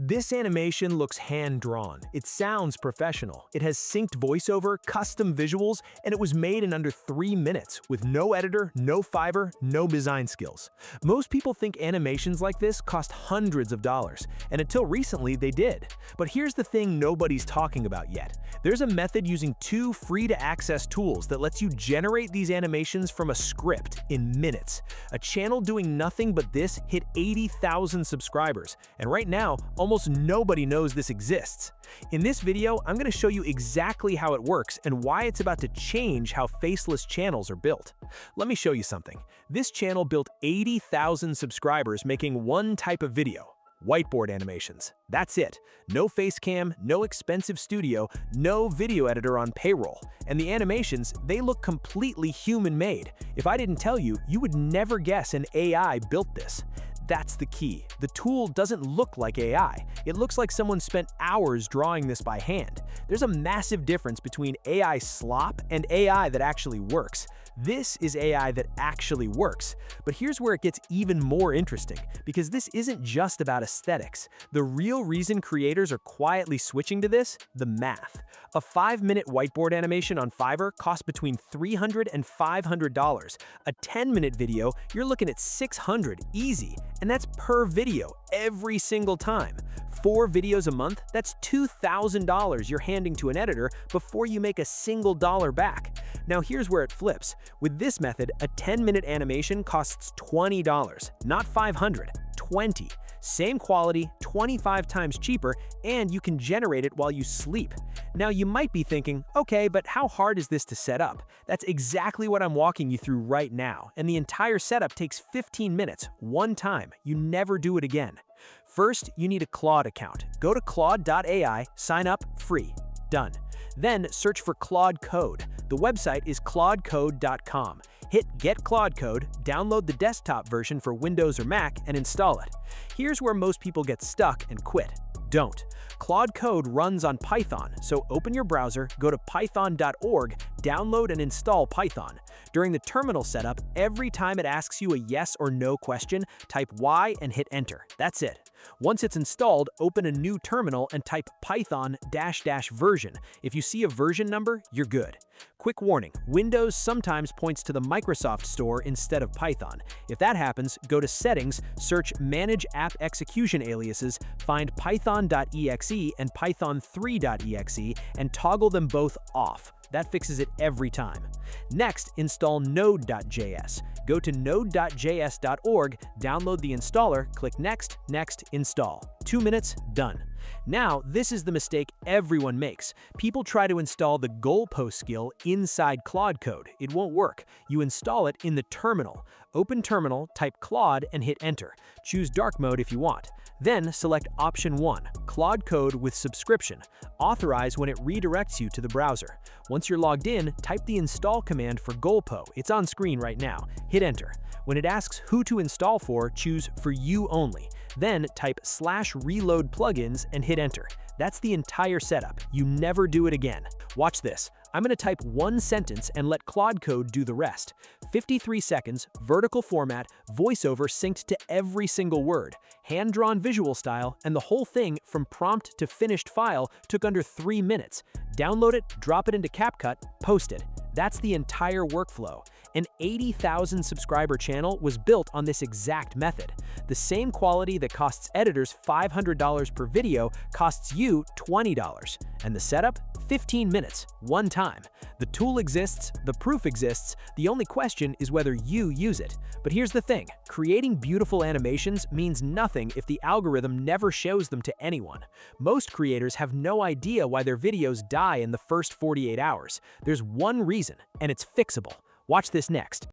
This animation looks hand-drawn. It sounds professional. It has synced voiceover, custom visuals, and it was made in under 3 minutes with no editor, no Fiverr, no design skills. Most people think animations like this cost hundreds of dollars, and until recently they did. But here's the thing nobody's talking about yet. There's a method using 2 free-to-access tools that lets you generate these animations from a script in minutes. A channel doing nothing but this hit 80,000 subscribers, and right now, almost nobody knows this exists. In this video, I'm going to show you exactly how it works and why it's about to change how faceless channels are built. Let me show you something. This channel built 80,000 subscribers making one type of video. Whiteboard animations. That's it. No face cam, no expensive studio, no video editor on payroll. And the animations, they look completely human-made. If I didn't tell you, you would never guess an AI built this. That's the key. The tool doesn't look like AI. It looks like someone spent hours drawing this by hand. There's a massive difference between AI slop and AI that actually works. This is AI that actually works. But here's where it gets even more interesting, because this isn't just about aesthetics. The real reason creators are quietly switching to this? The math. A 5-minute whiteboard animation on Fiverr costs between $300 and $500. A 10-minute video, you're looking at $600 easy. And that's per video, every single time. 4 videos a month, that's $2,000 you're handing to an editor before you make a single dollar back. Now here's where it flips. With this method, a 10-minute animation costs $20, not $500, $20. Same quality, 25 times cheaper, and you can generate it while you sleep. Now you might be thinking, okay, but how hard is this to set up? That's exactly what I'm walking you through right now, and the entire setup takes 15 minutes, one time. You never do it again. First, you need a Claude account. Go to claude.ai, sign up, free. Done. Then search for Claude Code. The website is claudecode.com. Hit Get Claude Code, download the desktop version for Windows or Mac, and install it. Here's where most people get stuck and quit. Don't. Claude Code runs on Python, so open your browser, go to python.org, download and install Python. During the terminal setup, every time it asks you a yes or no question, type Y and hit enter. That's it. Once it's installed, open a new terminal and type python -- version. If you see a version number, you're good. Quick warning, Windows sometimes points to the Microsoft Store instead of Python. If that happens, go to Settings, search Manage App Execution Aliases, find python.exe and python3.exe, and toggle them both off. That fixes it every time. Next, install node.js. Go to node.js.org, download the installer, click Next, Next, Install. 2 minutes, done. Now, this is the mistake everyone makes. People try to install the Goalpo skill inside Claude Code. It won't work. You install it in the terminal. Open Terminal, type Claude, and hit Enter. Choose Dark Mode if you want. Then select Option 1, Claude Code with Subscription. Authorize when it redirects you to the browser. Once you're logged in, type the install command for Goalpo. It's on screen right now. Hit Enter. When it asks who to install for, choose For You Only. Then type /reload plugins and hit Enter. That's the entire setup. You never do it again. Watch this. I'm going to type one sentence and let Claude Code do the rest. 53 seconds, vertical format, voiceover synced to every single word, hand-drawn visual style, and the whole thing from prompt to finished file took under 3 minutes. Download it, drop it into CapCut, post it. That's the entire workflow. An 80,000 subscriber channel was built on this exact method. The same quality that costs editors $500 per video costs you $20. And the setup? 15 minutes, one time. The tool exists, the proof exists, the only question is whether you use it. But here's the thing, creating beautiful animations means nothing if the algorithm never shows them to anyone. Most creators have no idea why their videos die in the first 48 hours. There's one reason, and it's fixable. Watch this next.